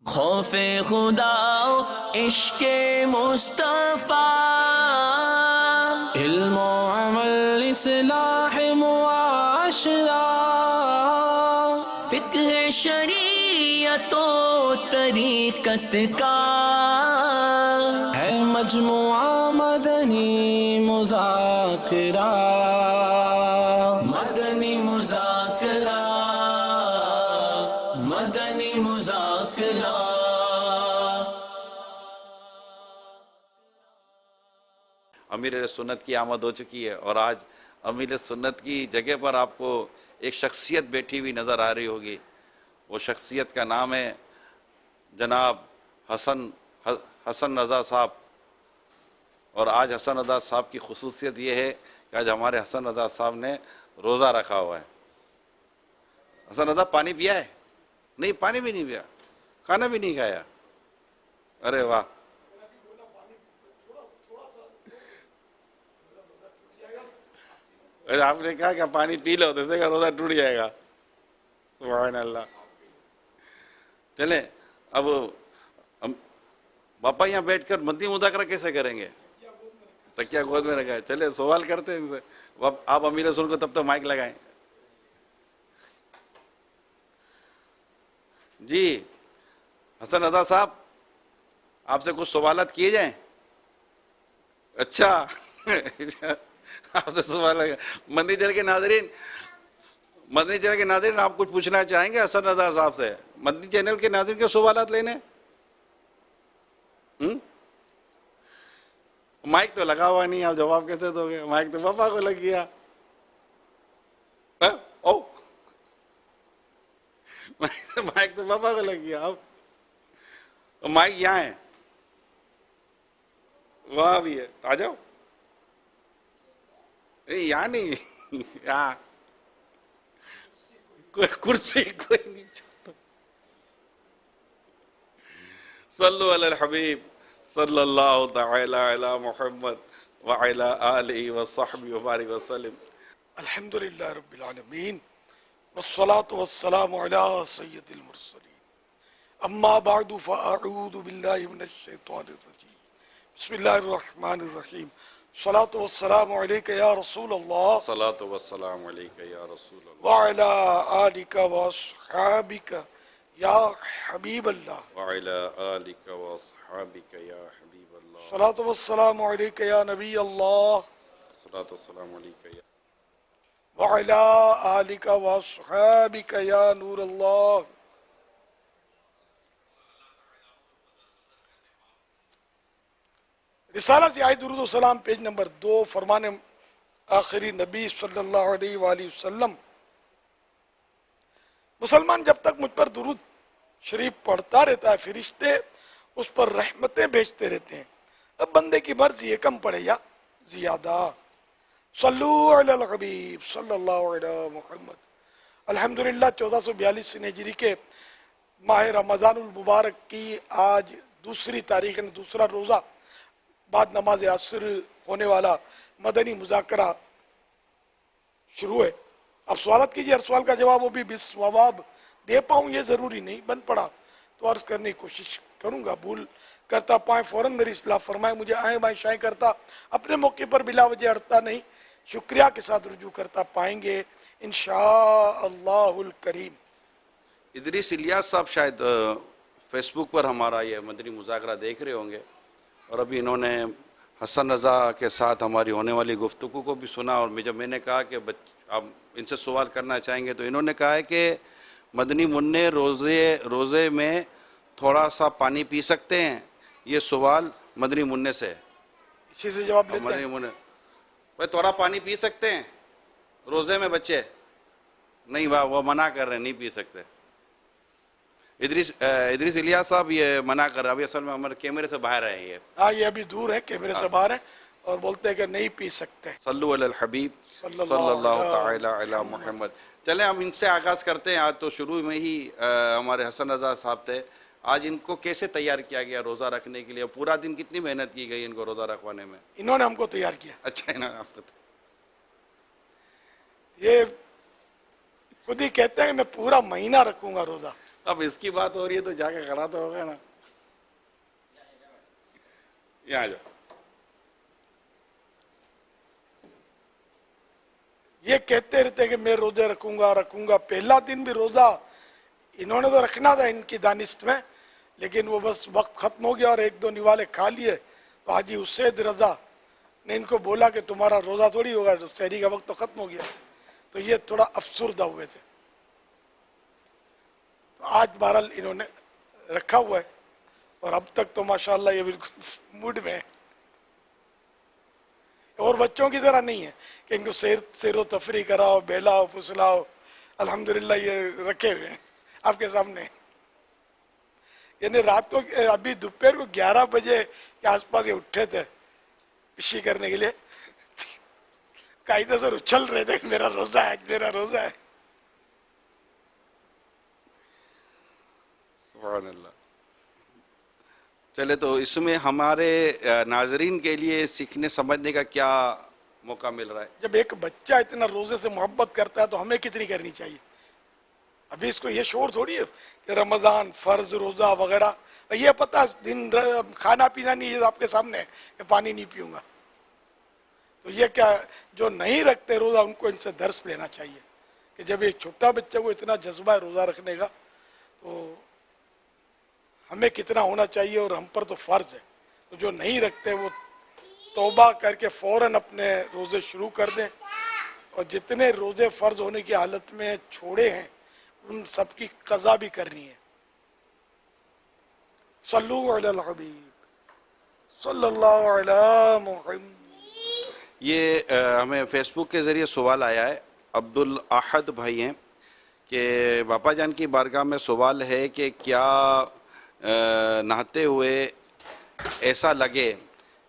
خوف خدا عشق مصطفیٰ، علم و عمل اصلاح معاشرہ، فقہ شریعت و طریقت کا ہے مجموعہ مدنی مذاکرہ، مدنی مذاکرہ، مدنی مذاکرہ۔ امیر سنت کی آمد ہو چکی ہے، اور آج امیر سنت کی جگہ پر آپ کو ایک شخصیت بیٹھی ہوئی نظر آ رہی ہوگی۔ وہ شخصیت کا نام ہے جناب حسن رضا صاحب۔ اور آج حسن رضا صاحب کی خصوصیت یہ ہے کہ آج ہمارے حسن رضا صاحب نے روزہ رکھا ہوا ہے۔ حسن رضا پانی پیا ہے؟ نہیں، پانی بھی نہیں پیا، کھانا بھی نہیں کھایا۔ ارے واہ! آپ نے کہا کہ پانی پی لو تو اس نے کہا روزہ ٹوٹ جائے گا۔ سبحان اللہ۔ چلیں اب باپا یہاں بیٹھ کر مدنی مذاکرہ کیسے کریں گے؟ تکیہ گود میں رکھا ہے۔ چلے سوال کرتے ہیں ان سے۔ آپ امیر رسول کو تب تک مائک لگائیں۔ جی حسن رضا صاحب، آپ سے کچھ سوالات کیے جائیں؟ اچھا آپ سے سوال ہے۔ مدنی چینل کے ناظرین آپ کچھ پوچھنا چاہیں گے حسن رضا صاحب سے؟ مدنی چینل کے ناظرین کے سوالات لینے؟ مائک تو لگا ہوا نہیں، آپ جواب کیسے دو گے؟ مائک تو پاپا کو لگ گیا۔ مائک تو پاپا کو لگ گیا۔ اب مائک یہاں ہے، وہاں بھی ہے، آ جاؤ۔ یہاں نہیں، یہاں کرسی کوئی نہیں چاہتا۔ صلو علی الحبیب صلی اللہ تعالی علی محمد وعلی آلہ وصحبہ وبارک وسلم۔ الحمدللہ رب العالمین والصلاة والسلام علی سید المرسلین، اما بعد فاعوذ باللہ من الشیطان الرجیم، بسم اللہ الرحمن الرحیم، صلاة والسلام علیک یا رسول اللہ صلاۃ والسلام علیک یا رسول اللہ وعلی آلک واصحابک یا حبیب اللہ، وعلی آلک واصحابک یا حبیب اللہ، صلاة والسلام علیک یا نبی اللہ صلاۃ والسلام علیک یا وعلی آلک واصحابک یا نور اللہ۔ رسالہ سیاہ درود و سلام پیج نمبر 2، فرمان آخری نبی صلی اللہ علیہ وآلہ وسلم۔ مسلمان جب تک مجھ پر درود شریف پڑھتا رہتا ہے، فرشتے اس پر رحمتیں بھیجتے رہتے ہیں۔ اب بندے کی مرضی ہے کم پڑھے یا زیادہ۔ صلو علی الحبیب صلی اللہ علیہ محمد۔ الحمدللہ 1442 ہجری کے ماہ رمضان المبارک کی آج دوسری تاریخ، دوسرا روزہ بعد نماز عصر ہونے والا مدنی مذاکرہ شروع ہے۔ اب سوالات کیجئے، ہر سوال کا جواب وہ بھی بالصواب دے پاؤں یہ ضروری نہیں، بن پڑا تو عرض کرنے کی کوشش کروں گا۔ بھول کرتا پائیں فوراً میری اصلاح فرمائے، مجھے آئیں بائیں شائیں کرتا اپنے موقع پر بلا وجہ اڑتا نہیں، شکریہ کے ساتھ رجوع کرتا پائیں گے انشاءاللہ الکریم۔ ادریس الیاس صاحب شاید فیس بک پر ہمارا یہ مدنی مذاکرہ دیکھ رہے ہوں گے، اور ابھی انہوں نے حسن رضا کے ساتھ ہماری ہونے والی گفتگو کو بھی سنا، اور جب میں نے کہا کہ آپ ان سے سوال کرنا چاہیں گے تو انہوں نے کہا ہے کہ مدنی منع روزے میں تھوڑا سا پانی پی سکتے ہیں؟ یہ سوال مدنی منع سے ہے۔ اسی سے جواب لیتے مدنی ہیں۔ منع بھائی تھوڑا پانی پی سکتے ہیں روزے میں؟ بچے نہیں، وہ منع کر رہے ہیں، نہیں پی سکتے۔ ادریس الیاس صاحب یہ منع کر رہے ہیں، ابھی اصل میں ہمارے کیمرے سے باہر ہے یہ۔ ہاں یہ ابھی دور ہے، کیمرے سے باہر ہیں، اور بولتے ہیں کہ نہیں پی سکتے۔ صلو علی الحبیب صلی صلی اللہ اللہ تعالی علی محمد۔ چلیں ہم ان سے آغاز کرتے ہیں۔ آج تو شروع میں ہی ہمارے حسن رضا صاحب تھے، آج ان کو کیسے تیار کیا گیا روزہ رکھنے کے لیے؟ پورا دن کتنی محنت کی گئی ان کو روزہ رکھوانے میں؟ انہوں نے ہم کو تیار کیا۔ اچھا انہوں نے آپ کو یہ خود ہی کہتے ہیں کہ میں پورا مہینہ رکھوں گا روزہ۔ اب اس کی بات ہو رہی ہے تو جا کے کھڑا تو ہوگا نا. یہاں جاؤ. یہ کہتے رہتے کہ میں روزے رکھوں گا. پہلا دن بھی روزہ انہوں نے تو رکھنا تھا ان کی دانست میں، لیکن وہ بس وقت ختم ہو گیا اور ایک دو نوالے کھا لیے. تو حاجی اسید رضا نے ان کو بولا کہ تمہارا روزہ تھوڑی ہوگا، سحری کا وقت تو ختم ہو گیا. تو یہ تھوڑا افسردہ ہوئے تھے. تو آج بہرحال انہوں نے رکھا ہوا ہے اور اب تک تو ماشاءاللہ یہ بالکل موڈ میں ہے. اور بچوں کی طرح نہیں ہے کہ ان کو سیر و تفریح کراؤ، بہلاؤ پھسلاؤ. الحمدللہ یہ رکھے ہوئے ہیں آپ کے سامنے. یعنی رات کو ابھی دوپہر کو 11 بجے کے آس پاس یہ اٹھے تھے پشی کرنے کے لیے. قاعدہ سر اچھل رہے تھے میرا روزہ ہے، میرا روزہ ہے. سبحان اللہ. چلے تو اس میں ہمارے ناظرین کے لیے سیکھنے سمجھنے کا کیا موقع مل رہا ہے؟ جب ایک بچہ اتنا روزے سے محبت کرتا ہے تو ہمیں کتنی کرنی چاہیے. ابھی اس کو یہ شعور تھوڑی ہے کہ رمضان فرض روزہ وغیرہ. یہ پتہ دن کھانا پینا نہیں ہے آپ کے سامنے ہے کہ پانی نہیں پیوں گا. تو یہ کیا جو نہیں رکھتے روزہ ان کو ان سے درس لینا چاہیے کہ جب ایک چھوٹا بچہ کو اتنا جذبہ ہے روزہ رکھنے کا تو ہمیں کتنا ہونا چاہیے. اور ہم پر تو فرض ہے. تو جو نہیں رکھتے وہ توبہ کر کے فوراً اپنے روزے شروع کر دیں. اور جتنے روزے فرض ہونے کی حالت میں چھوڑے ہیں ان سب کی قضا بھی کرنی ہے. صلو علی الحبیب صلی اللہ علی محمد. یہ ہمیں فیس بک کے ذریعے سوال آیا ہے. عبد الاحد بھائی ہیں کہ باپا جان کی بارگاہ میں سوال ہے کہ کیا نہاتے ہوئے ایسا لگے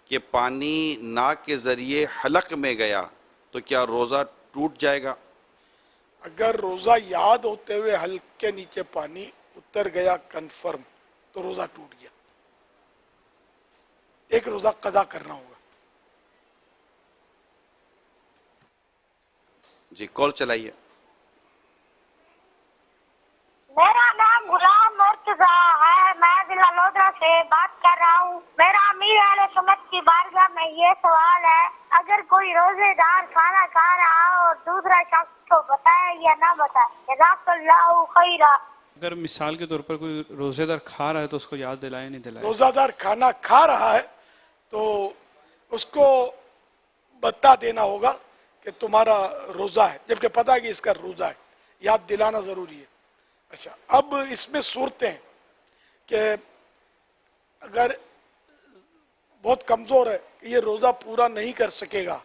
کہ پانی ناک کے ذریعے حلق میں گیا تو کیا روزہ ٹوٹ جائے گا؟ اگر روزہ یاد ہوتے ہوئے حلق کے نیچے پانی اتر گیا کنفرم تو روزہ ٹوٹ گیا. ایک روزہ قضا کرنا ہوگا. جی کال چلائیے. میرا نام غلام مرتضی ہے. میں ضلع لودھا سے بات کر رہا ہوں. میرا امیر اہل سنت کی بارگاہ میں یہ سوال ہے، اگر کوئی روزے دار کھانا کھا رہا ہو اور دوسرا شخص کو بتائے یا نہ بتائے، جزاک اللہ خیرا. اگر مثال کے طور پر کوئی روزے دار کھا رہا ہے تو اس کو یاد دلائے نہیں دلائے؟ روزہ دار کھانا کھا رہا ہے تو اس کو بتا دینا ہوگا کہ تمہارا روزہ ہے، جبکہ پتا کہ اس کا روزہ ہے. یاد دلانا ضروری ہے. اچھا اب اس میں صورتیں ہیں کہ اگر بہت کمزور ہے کہ یہ روزہ پورا نہیں کر سکے گا،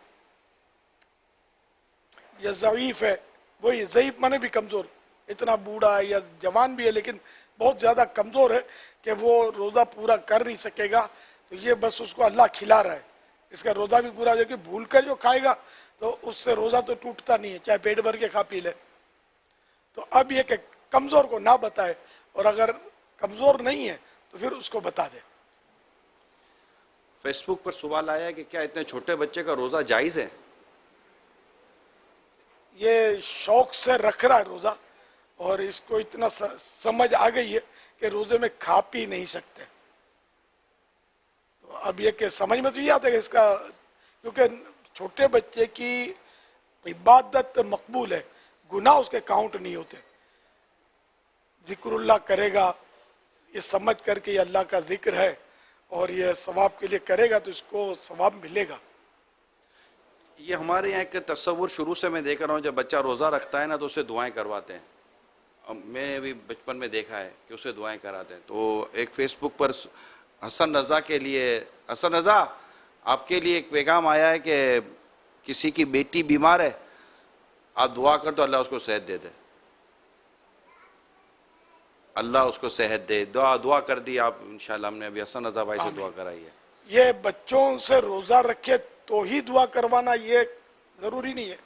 یا ضعیف ہے، وہی ضعیف مانے بھی کمزور، اتنا بوڑھا ہے یا جوان بھی ہے لیکن بہت زیادہ کمزور ہے کہ وہ روزہ پورا کر نہیں سکے گا، تو یہ بس اس کو اللہ کھلا رہا ہے. اس کا روزہ بھی پورا ہو جائے گا. بھول کر جو کھائے گا تو اس سے روزہ تو ٹوٹتا نہیں ہے، چاہے پیٹ بھر کے کھا پی لے. تو اب یہ کہ کمزور کو نہ بتائے، اور اگر کمزور نہیں ہے تو پھر اس کو بتا دے. فیس بک پر سوال آیا ہے کہ کیا اتنے چھوٹے بچے کا روزہ جائز ہے؟ یہ شوق سے رکھ رہا ہے روزہ اور اس کو اتنا سمجھ آ گئی ہے کہ روزے میں کھا پی نہیں سکتے. تو اب یہ کہ سمجھ میں تو یہ آتا ہے کہ اس کا، کیونکہ چھوٹے بچے کی عبادت مقبول ہے، گناہ اس کے کاؤنٹ نہیں ہوتے. ذکر اللہ کرے گا یہ سمجھ کر کے یہ اللہ کا ذکر ہے اور یہ ثواب کے لیے کرے گا تو اس کو ثواب ملے گا. یہ ہمارے یہاں ایک تصور شروع سے میں دیکھ رہا ہوں، جب بچہ روزہ رکھتا ہے نا تو اسے دعائیں کرواتے ہیں. میں بھی بچپن میں دیکھا ہے کہ اسے دعائیں کراتے ہیں. تو ایک فیس بک پر حسن رضا کے لیے، حسن رضا آپ کے لیے ایک پیغام آیا ہے کہ کسی کی بیٹی بیمار ہے، آپ دعا کر تو اللہ اس کو صحت دے دے. اللہ اس کو صحت دے. دعا کر دی آپ انشاءاللہ. ہم نے ابھی حسن رضا بھائی سے دعا کرائی ہے. یہ بچوں سے روزہ رکھے تو ہی دعا کروانا یہ ضروری نہیں ہے.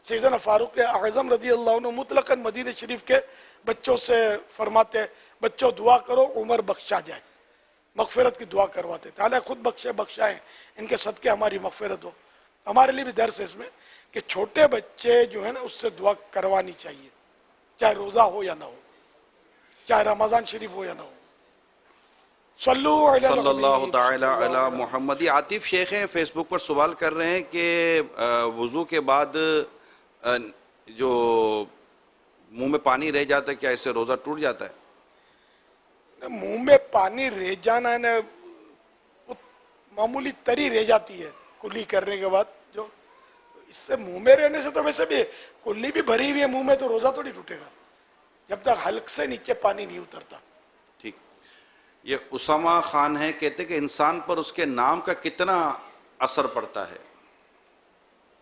سیدنا فاروق اعظم رضی اللہ عنہ مطلقاً مدینہ شریف کے بچوں سے فرماتے بچوں دعا کرو عمر بخشا جائے، مغفرت کی دعا کرواتے تھے. حالانکہ خود بخشائیں، ان کے صدقے ہماری مغفرت ہو. ہمارے لیے بھی درس ہے اس میں کہ چھوٹے بچے جو ہیں نا اس سے دعا کروانی چاہیے، چاہے روزہ ہو یا نہ ہو. چاہے رمضان شریف ہو یا نہ ہو. صلو علی صلی اللہ النبی تعالی صلی اللہ علی محمد. یہ عاطف شیخ ہیں، فیس بک پر سوال کر رہے ہیں کہ وضو کے بعد جو منہ میں پانی رہ جاتا ہے کیا اس سے روزہ ٹوٹ جاتا ہے؟ منہ میں پانی رہ جانا ہے نا، وہ معمولی تری رہ جاتی ہے کلی کرنے کے بعد. جو اس سے منہ میں رہنے سے تو ویسے بھی کلی بھی بھری ہوئی ہے منہ میں تو روزہ تو نہیں ٹوٹے گا جب تک حلق سے نیچے پانی نہیں اترتا. ٹھیک. یہ اسامہ خان ہے، کہتے کہ انسان پر اس کے نام کا کتنا اثر پڑتا ہے؟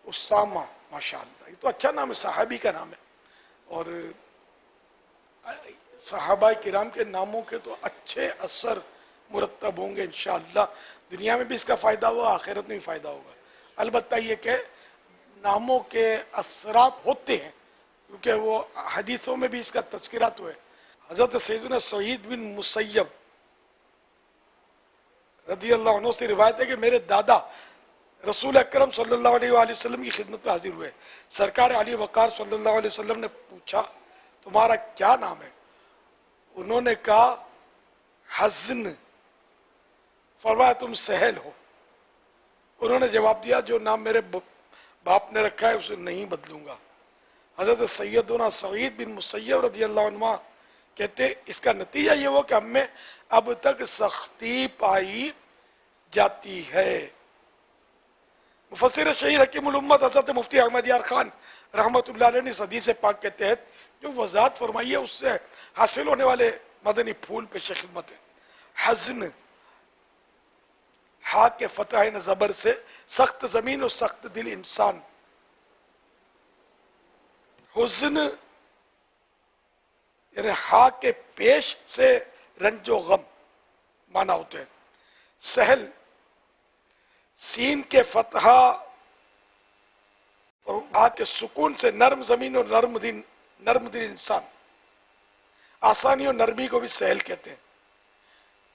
اسامہ، ماشاءاللہ، یہ تو اچھا نام ہے، صحابی کا نام ہے. اور صحابہ کرام کے ناموں کے تو اچھے اثر مرتب ہوں گے انشاءاللہ. دنیا میں بھی اس کا فائدہ ہوگا، آخرت میں بھی فائدہ ہوگا. البتہ یہ کہ ناموں کے اثرات ہوتے ہیں کیونکہ وہ حدیثوں میں بھی اس کا تذکرات ہوئے. حضرت سیدنا سعید بن مسیب رضی اللہ عنہ سے روایت ہے کہ میرے دادا رسول اکرم صلی اللہ علیہ وآلہ وسلم کی خدمت میں حاضر ہوئے. سرکار علی وقار صلی اللہ علیہ وسلم نے پوچھا تمہارا کیا نام ہے؟ انہوں نے کہا حزن. فرمایا تم سہل ہو. انہوں نے جواب دیا جو نام میرے باپ نے رکھا ہے اسے نہیں بدلوں گا. حضرت سیدنا سعید بن مسیب رضی اللہ عنہ کہتے اس کا نتیجہ یہ ہوا کہ ہم میں اب تک سختی پائی جاتی ہے. مفسر شہیر حکیم الامت حضرت مفتی احمد یار خان رحمت اللہ علیہ نے اس حدیث پاک کے تحت جو وضاحت فرمائی ہے اس سے حاصل ہونے والے مدنی پھول پیش خدمت ہے. حزن، ہا کے فتح زبر سے سخت زمین اور سخت دل انسان. حزن یعنی ہا کے پیش سے رنج و غم مانا ہوتے ہیں. سہل، سین کے فتح اور ہا کے سکون سے نرم زمین اور نرم دل انسان. آسانی اور نرمی کو بھی سہل کہتے ہیں.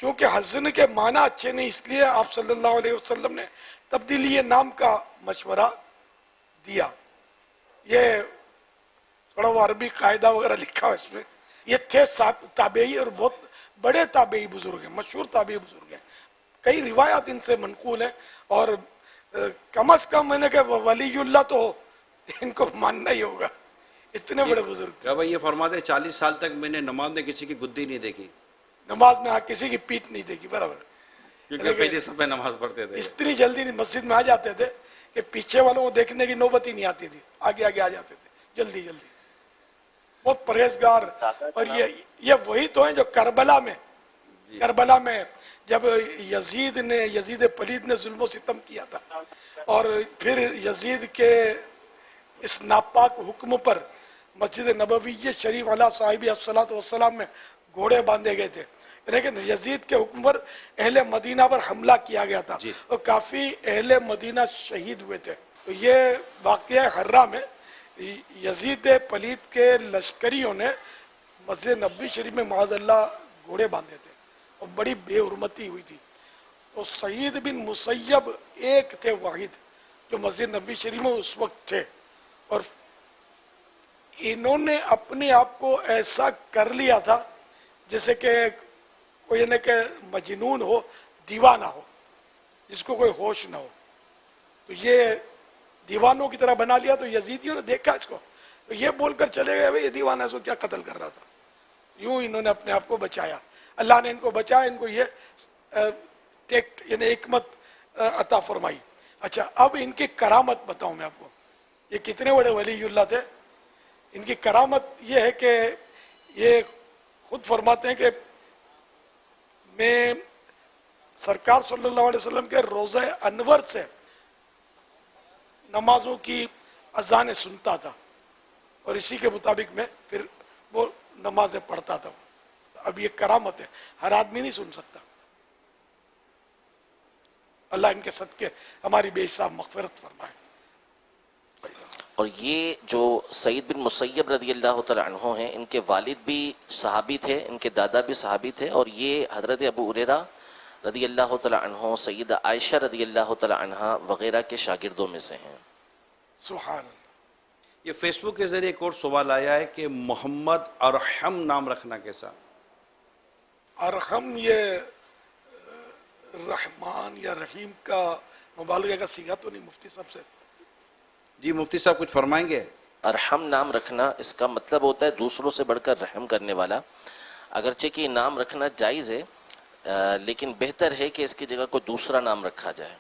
کیونکہ حزن کے معنی اچھے نہیں اس لیے آپ صلی اللہ علیہ وسلم نے تبدیلی نام کا مشورہ دیا. یہ تھوڑا وہ عربی قاعدہ وغیرہ لکھا ہوا اس میں. یہ تھے تابعی اور بہت بڑے تابعی بزرگ ہیں، مشہور تابعی بزرگ ہیں. کئی روایات ان سے منقول ہیں اور کم از کم میں نے کہ ولی اللہ تو ان کو ماننا ہی ہوگا، اتنے بڑے بزرگ تھے. کیا بھائی یہ فرماتے 40 سال تک میں نے نماز میں کسی کی گدی نہیں دیکھی، نماز میں کسی کی پیٹ نہیں دیکھی. برابر، کیونکہ پہلے سب پہ نماز پڑھتے تھے. اتنی جلدی مسجد میں آ جاتے تھے کہ پیچھے والوں کو دیکھنے کی نوبت ہی نہیں آتی تھی، آگے آگے آ جاتے تھے جلدی جلدی. بہت پرہیزگار. اور یہ وہی تو ہیں جو کربلا میں جب یزید پلید نے ظلم و ستم کیا تھا اور پھر یزید کے اس ناپاک حکم پر مسجد نبوی شریف علیہ صاحب الصلاۃ والسلام میں گھوڑے باندھے گئے تھے. لیکن یزید کے حکم پر اہل مدینہ پر حملہ کیا گیا تھا اور کافی اہل مدینہ شہید ہوئے تھے. تو یہ واقعہ حرہ میں یزید پلید کے لشکریوں نے مسجد نبوی شریف میں معاذ اللہ گھوڑے باندھے تھے اور بڑی بے حرمتی ہوئی تھی. تو سعید بن مسیب ایک تھے واحد جو مسجد نبوی شریف میں اس وقت تھے اور انہوں نے اپنے آپ کو ایسا کر لیا تھا جیسے کہ کوئی یعنی کہ مجنون ہو، دیوانہ ہو، جس کو کوئی ہوش نہ ہو. تو یہ دیوانوں کی طرح بنا لیا. تو یزیدیوں نے دیکھا اس کو تو یہ بول کر چلے گئے یہ دیوانہ ہے، اس کو کیا قتل کر رہا تھا. یوں انہوں نے اپنے آپ کو بچایا. اللہ نے ان کو بچایا، ان کو یہ یعنی حکمت عطا فرمائی. اچھا اب ان کی کرامت بتاؤں میں آپ کو. یہ کتنے بڑے ولی اللہ تھے. ان کی کرامت یہ ہے کہ یہ خود فرماتے ہیں کہ میں سرکار صلی اللہ علیہ وسلم کے روضہ انور سے نمازوں کی اذانیں سنتا تھا اور اسی کے مطابق میں پھر وہ نمازیں پڑھتا تھا. اب یہ کرامت ہے، ہر آدمی نہیں سن سکتا. اللہ ان کے صدقے ہماری بے حساب مغفرت فرمائے. اور یہ جو سعید بن مسیب رضی اللہ تعالیٰ عنہ ہیں، ان کے والد بھی صحابی تھے، ان کے دادا بھی صحابی تھے اور یہ حضرت ابو ہریرہ رضی اللہ تعالیٰ عنہ، سیدہ عائشہ رضی اللہ تعالیٰ عنہ وغیرہ کے شاگردوں میں سے ہیں. سبحان اللہ. یہ فیس بک کے ذریعے ایک اور سوال آیا ہے کہ محمد ارحم نام رکھنا کیسا؟ ارحم یہ رحمان یا رحیم کا مبالغے کا صیغہ تو نہیں مفتی صاحب سے؟ جی مفتی صاحب کچھ فرمائیں گے؟ ارحم نام رکھنا اس کا مطلب ہوتا ہے دوسروں سے بڑھ کر رحم کرنے والا. اگرچہ کہ یہ نام رکھنا جائز ہے لیکن بہتر ہے کہ اس کی جگہ کوئی دوسرا نام رکھا جائے.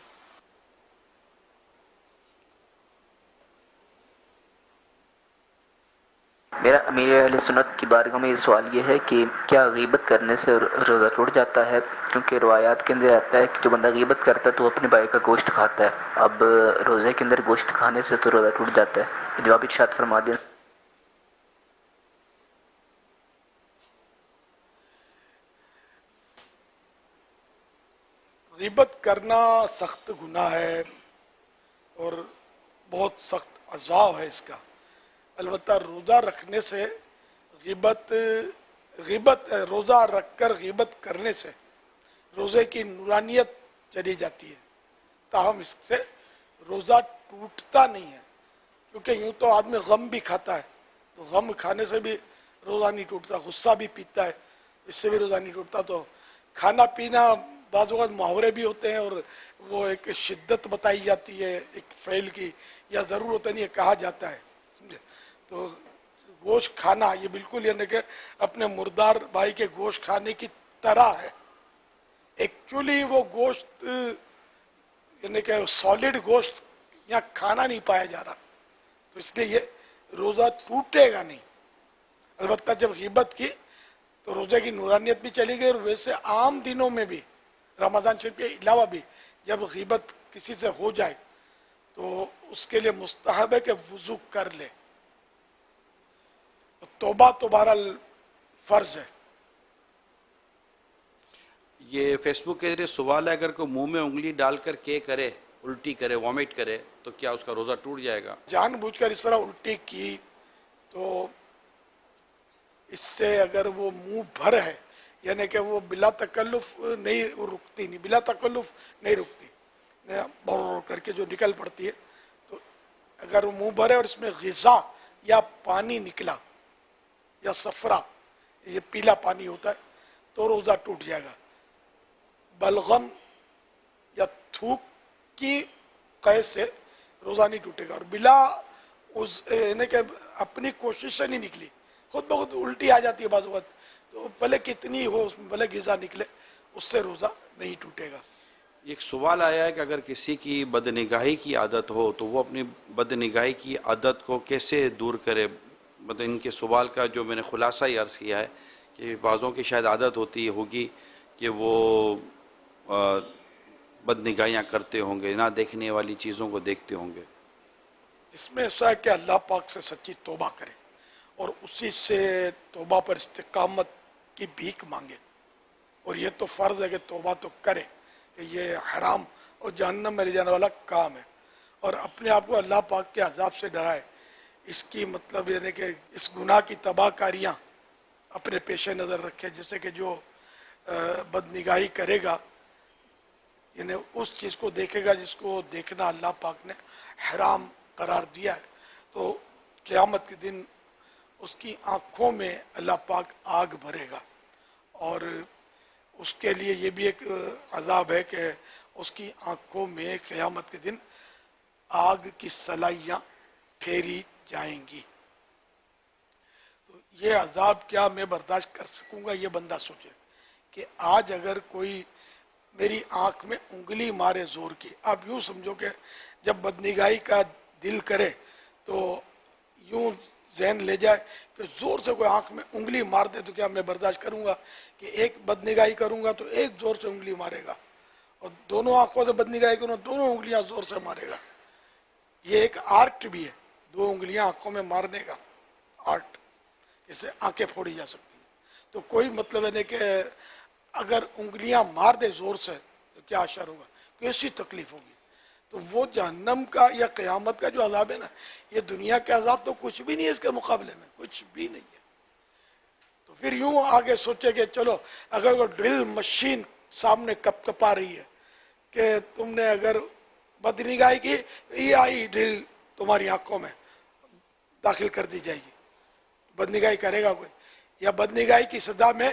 میرا امیر اہل سنت کی بارگاہ میں یہ سوال یہ ہے کہ کیا غیبت کرنے سے روزہ ٹوٹ جاتا ہے؟ کیونکہ روایات کے اندر آتا ہے کہ جو بندہ غیبت کرتا ہے تو وہ اپنے بھائی کا گوشت کھاتا ہے. اب روزے کے اندر گوشت کھانے سے تو روزہ ٹوٹ جاتا ہے. جواب ارشاد فرما دیں. غیبت کرنا سخت گناہ ہے اور بہت سخت عذاب ہے اس کا. البتہ روزہ رکھنے سے غیبت روزہ رکھ کر غیبت کرنے سے روزے کی نورانیت چلی جاتی ہے. تاہم اس سے روزہ ٹوٹتا نہیں ہے، کیونکہ یوں تو آدمی غم بھی کھاتا ہے تو غم کھانے سے بھی روزہ نہیں ٹوٹتا، غصہ بھی پیتا ہے اس سے بھی روزہ نہیں ٹوٹتا. تو کھانا پینا بعض اوقات محاورے بھی ہوتے ہیں اور وہ ایک شدت بتائی جاتی ہے ایک فعل کی، یا ضرورت نہیں ہے کہا جاتا ہے، سمجھے. تو گوشت کھانا یہ بالکل یعنی کہ اپنے مردار بھائی کے گوشت کھانے کی طرح ہے. ایکچولی وہ گوشت یعنی کہ سالڈ گوشت یہاں کھانا نہیں پایا جا رہا، تو اس لیے یہ روزہ ٹوٹے گا نہیں. البتہ جب غیبت کی تو روزے کی نورانیت بھی چلی گئی. اور ویسے عام دنوں میں بھی رمضان شریف کے علاوہ بھی جب غیبت کسی سے ہو جائے تو اس کے لیے مستحب ہے کہ وضو کر لے. توبہ تو بہرحال فرض ہے. یہ فیس بک کے ذریعے سوال ہے، اگر کوئی منہ میں انگلی ڈال کر کے کرے، الٹی کرے، وامٹ کرے تو کیا اس کا روزہ ٹوٹ جائے گا؟ جان بوجھ کر اس طرح الٹی کی تو اس سے اگر وہ منہ بھر ہے یعنی کہ وہ بلا تکلف نہیں رکتی، نہیں بلا تکلف نہیں رکتی، بھر کر کے جو نکل پڑتی ہے، تو اگر وہ منہ بھر ہے اور اس میں غذا یا پانی نکلا یا صفرا یہ پیلا پانی ہوتا ہے تو روزہ ٹوٹ جائے گا. بلغم یا تھوک کی قید سے روزہ نہیں ٹوٹے گا. اور بلا یعنی کہ اپنی کوشش سے نہیں نکلی، خود بخود الٹی آ جاتی ہے بعض وقت، تو بھلے کتنی ہو اس میں بھلے غذا نکلے اس سے روزہ نہیں ٹوٹے گا. ایک سوال آیا ہے کہ اگر کسی کی بدنگاہی کی عادت ہو تو وہ اپنی بدنگاہی کی عادت کو کیسے دور کرے؟ مطلب ان کے سوال کا جو میں نے خلاصہ ہی عرض کیا ہے کہ بعضوں کی شاید عادت ہوگی کہ وہ بدنگاہیاں کرتے ہوں گے، نہ دیکھنے والی چیزوں کو دیکھتے ہوں گے. اس میں ایسا ہے کہ اللہ پاک سے سچی توبہ کرے اور اسی سے توبہ پر استقامت کی بھیک مانگے. اور یہ تو فرض ہے کہ توبہ تو کرے کہ یہ حرام اور جہنم میں لے جانے والا کام ہے، اور اپنے آپ کو اللہ پاک کے عذاب سے ڈرائے. اس کی مطلب یعنی کہ اس گناہ کی تباہ کاریاں اپنے پیش نظر رکھے، جیسے کہ جو بدنگاہی کرے گا یعنی اس چیز کو دیکھے گا جس کو دیکھنا اللہ پاک نے حرام قرار دیا ہے، تو قیامت کے دن اس کی آنکھوں میں اللہ پاک آگ بھرے گا. اور اس کے لیے یہ بھی ایک عذاب ہے کہ اس کی آنکھوں میں قیامت کے دن آگ کی سلائیاں پھیری جائیں گی. تو یہ عذاب کیا میں برداشت کر سکوں گا؟ یہ بندہ سوچے کہ آج اگر کوئی میری آنکھ میں انگلی مارے زور کی، آپ یوں سمجھو کہ جب بدنگاہی کا دل کرے تو یوں ذہن لے جائے کہ زور سے کوئی آنکھ میں انگلی مار دے تو کیا میں برداشت کروں گا کہ ایک بدنگاہی کروں گا تو ایک زور سے انگلی مارے گا، اور دونوں آنکھوں سے بدنگاہی کروں دونوں انگلیاں زور سے مارے گا. یہ ایک آرٹ بھی ہے، دو انگلیاں آنکھوں میں مارنے کا آرٹ، اس سے آنکھیں پھوڑی جا سکتی ہیں. تو کوئی مطلب ہے نہیں کہ اگر انگلیاں مار دے زور سے تو کیا اثر ہوگا، کیسی تکلیف ہوگی. تو وہ جہنم کا یا قیامت کا جو عذاب ہے نا، یہ دنیا کے عذاب تو کچھ بھی نہیں ہے اس کے مقابلے میں، کچھ بھی نہیں ہے. تو پھر یوں آگے سوچے کہ چلو اگر وہ ڈرل مشین سامنے کپ کپا رہی ہے کہ تم نے اگر بدنگاہی کی یہ آئی ڈرل تمہاری آنکھوں میں داخل کر دی جائے گی، بدنگاہی کرے گا کوئی؟ یا بدنگاہی کی سزا میں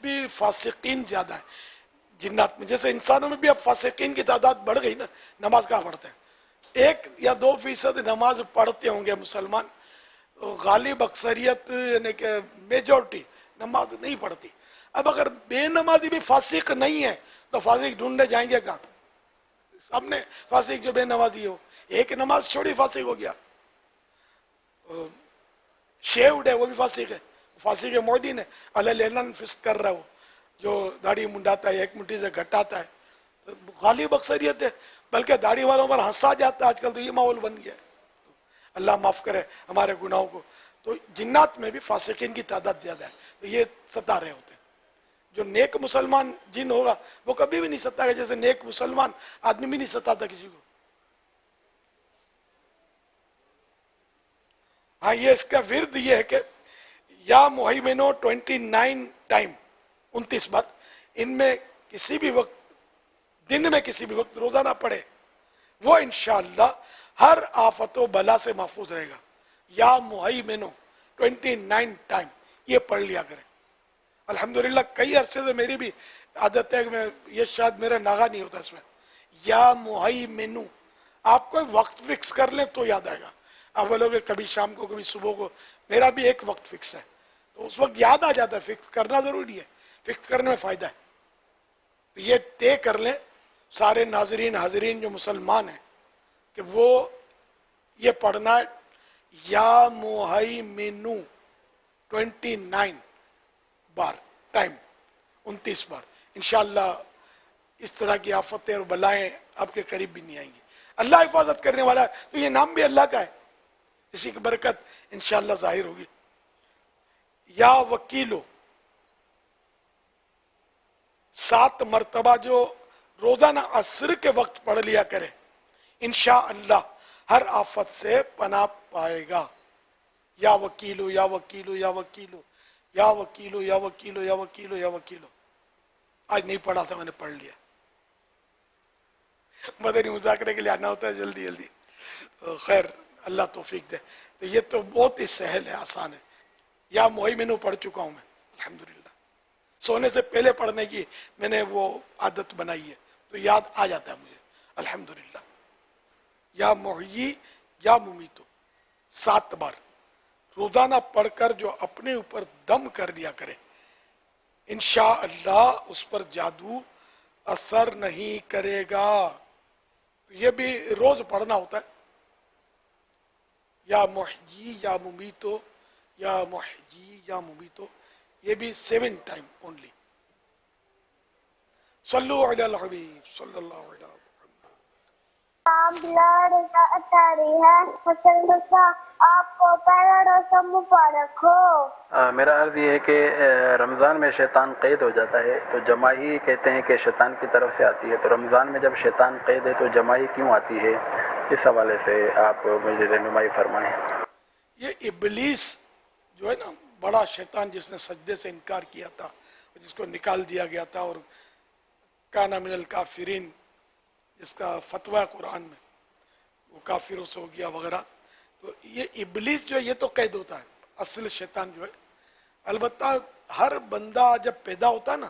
بھی فاسقین زیادہ ہیں جنات میں. جیسے انسانوں میں بھی اب فاسقین کی تعداد بڑھ گئی نا, نماز کہاں پڑھتے ہیں؟ 1 یا 2% نماز پڑھتے ہوں گے مسلمان, غالب اکثریت یعنی کہ میجورٹی نماز نہیں پڑھتی. اب اگر بے نمازی بھی فاسق نہیں ہے تو فاسق ڈھونڈنے جائیں گے کہاں؟ سامنے فاسق جو بے نمازی ہو, ایک نماز چھوڑی فاسق ہو گیا. شیوڈ ہے وہ بھی فاسق ہے, فاسق معدین ہے, علیہ فسق کر رہا ہے وہ جو داڑھی منڈاتا ہے, ایک مٹھی سے گھٹاتا ہے. غالب اکثریت ہے, بلکہ داڑھی والوں پر ہنسا جاتا ہے آج کل, تو یہ ماحول بن گیا ہے. اللہ معاف کرے ہمارے گناہوں کو. تو جنات میں بھی فاسقین کی تعداد زیادہ ہے, تو یہ ستا رہے ہوتے ہیں. جو نیک مسلمان جن ہوگا وہ کبھی بھی نہیں ستا گا, جیسے نیک مسلمان آدمی بھی نہیں ستاتا کسی کو. ہاں, یہ اس کا ورد یہ ہے کہ یا مہیمنو 29 ٹائم 29 بار, ان میں کسی بھی وقت, دن میں کسی بھی وقت روزانہ پڑھے, وہ انشاءاللہ ہر آفت و بلا سے محفوظ رہے گا. یا مہیمنو 29 ٹائم یہ پڑھ لیا کریں. الحمدللہ کئی عرصے سے میری بھی عادت ہے کہ میں, یہ شاید میرا ناغا نہیں ہوتا اس میں, یا مہیمنو آپ کوئی وقت فکس کر لیں تو یاد آئے گا. اولوں کے کبھی شام کو کبھی صبح کو, میرا بھی ایک وقت فکس ہے تو اس وقت یاد آ جاتا ہے. فکس کرنا ضروری ہے, فکس کرنے میں فائدہ ہے. یہ طے کر لیں سارے ناظرین حاضرین جو مسلمان ہیں کہ وہ یہ پڑھنا ہے یا مہیمنو 29 بار ٹائم, 29 بار. انشاءاللہ اس طرح کی آفتیں اور بلائیں آپ کے قریب بھی نہیں آئیں گی. اللہ حفاظت کرنے والا ہے, تو یہ نام بھی اللہ کا ہے, اسی کی برکت انشاءاللہ ظاہر ہوگی. یا وکیلو 7 مرتبہ جو روزانہ عصر کے وقت پڑھ لیا کرے, انشاءاللہ ہر آفت سے پناہ پائے گا. یا وکیلو یا وکیلو یا وکیلو یا وکیلو یا وکیلو یا وکیلو یا وکیلو. آج نہیں پڑھا تھا, میں نے پڑھ لیا. مدنی مذاکرے کے لیے آنا ہوتا ہے جلدی جلدی. خیر اللہ توفیق دے. تو یہ تو بہت ہی سہل ہے, آسان ہے. یا مہیمنو پڑھ چکا ہوں میں الحمدللہ. سونے سے پہلے پڑھنے کی میں نے وہ عادت بنائی ہے, تو یاد آ جاتا ہے مجھے الحمدللہ. یا محیی یا ممیتو 7 بار روزانہ پڑھ کر جو اپنے اوپر دم کر لیا کرے, انشاءاللہ اس پر جادو اثر نہیں کرے گا. یہ بھی روز پڑھنا ہوتا ہے. یا محیی یا ممیتو یا محیی یا ممیتو, یہ بھی 7 ٹائم اونلی. صلو علی الحبیب صلی اللہ علیہ وسلم. آپ کو پہلا روزہ مبارک ہو. میرا عرض یہ ہے کہ رمضان میں شیطان قید ہو جاتا ہے, تو جماعی کہتے ہیں کہ شیطان کی طرف سے آتی ہے, تو رمضان میں جب شیطان قید ہے تو جماعی کیوں آتی ہے؟ اس حوالے سے آپ مجھے رہنمائی فرمائیں. یہ ابلیس جو ہے نا, بڑا شیطان جس نے سجدے سے انکار کیا تھا, جس کو نکال دیا گیا تھا, اور کانا من الکافرین جس کا فتویٰ قرآن میں وہ کافروں سے ہو گیا وغیرہ. تو یہ ابلیس جو ہے یہ تو قید ہوتا ہے, اصل شیطان جو ہے. البتہ ہر بندہ جب پیدا ہوتا ہے نا,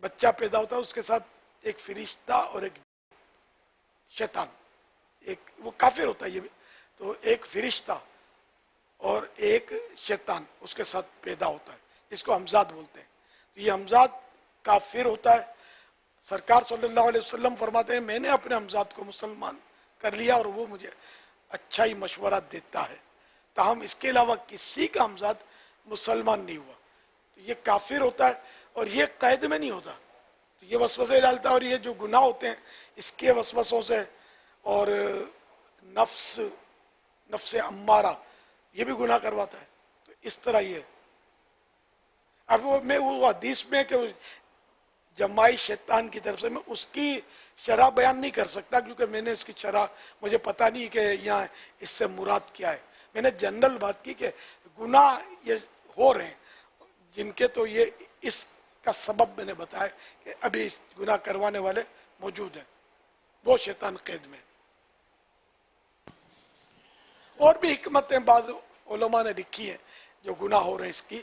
بچہ پیدا ہوتا ہے, اس کے ساتھ ایک فرشتہ اور ایک شیطان, ایک وہ کافر ہوتا ہے یہ بھی, تو ایک فرشتہ اور ایک شیطان اس کے ساتھ پیدا ہوتا ہے, اس کو ہمزاد بولتے ہیں. تو یہ ہمزاد کافر ہوتا ہے. سرکار صلی اللہ علیہ وسلم فرماتے ہیں میں نے اپنے ہمزاد کو مسلمان کر لیا اور وہ مجھے اچھا ہی مشورہ دیتا ہے, تاہم اس کے علاوہ کسی کا ہمزاد مسلمان نہیں ہوا. تو یہ کافر ہوتا ہے اور یہ قید میں نہیں ہوتا. تو یہ وسوسے ڈالتا ہے, اور یہ جو گناہ ہوتے ہیں اس کے وسوسوں سے, اور نفس امارہ یہ بھی گناہ کرواتا ہے. تو اس طرح یہ اب میں وہ حدیث میں کہ جماعی شیطان کی طرف سے, میں اس کی شرح بیان نہیں کر سکتا کیونکہ میں نے اس کی شرح مجھے پتہ نہیں کہ یہاں اس سے مراد کیا ہے. میں نے جنرل بات کی کہ گناہ یہ ہو رہے ہیں جن کے, تو یہ اس کا سبب میں نے بتایا کہ ابھی اس گناہ کروانے والے موجود ہیں, وہ شیطان قید میں. اور بھی حکمتیں بعض علماء نے لکھی ہیں جو گناہ ہو رہے ہیں اس کی.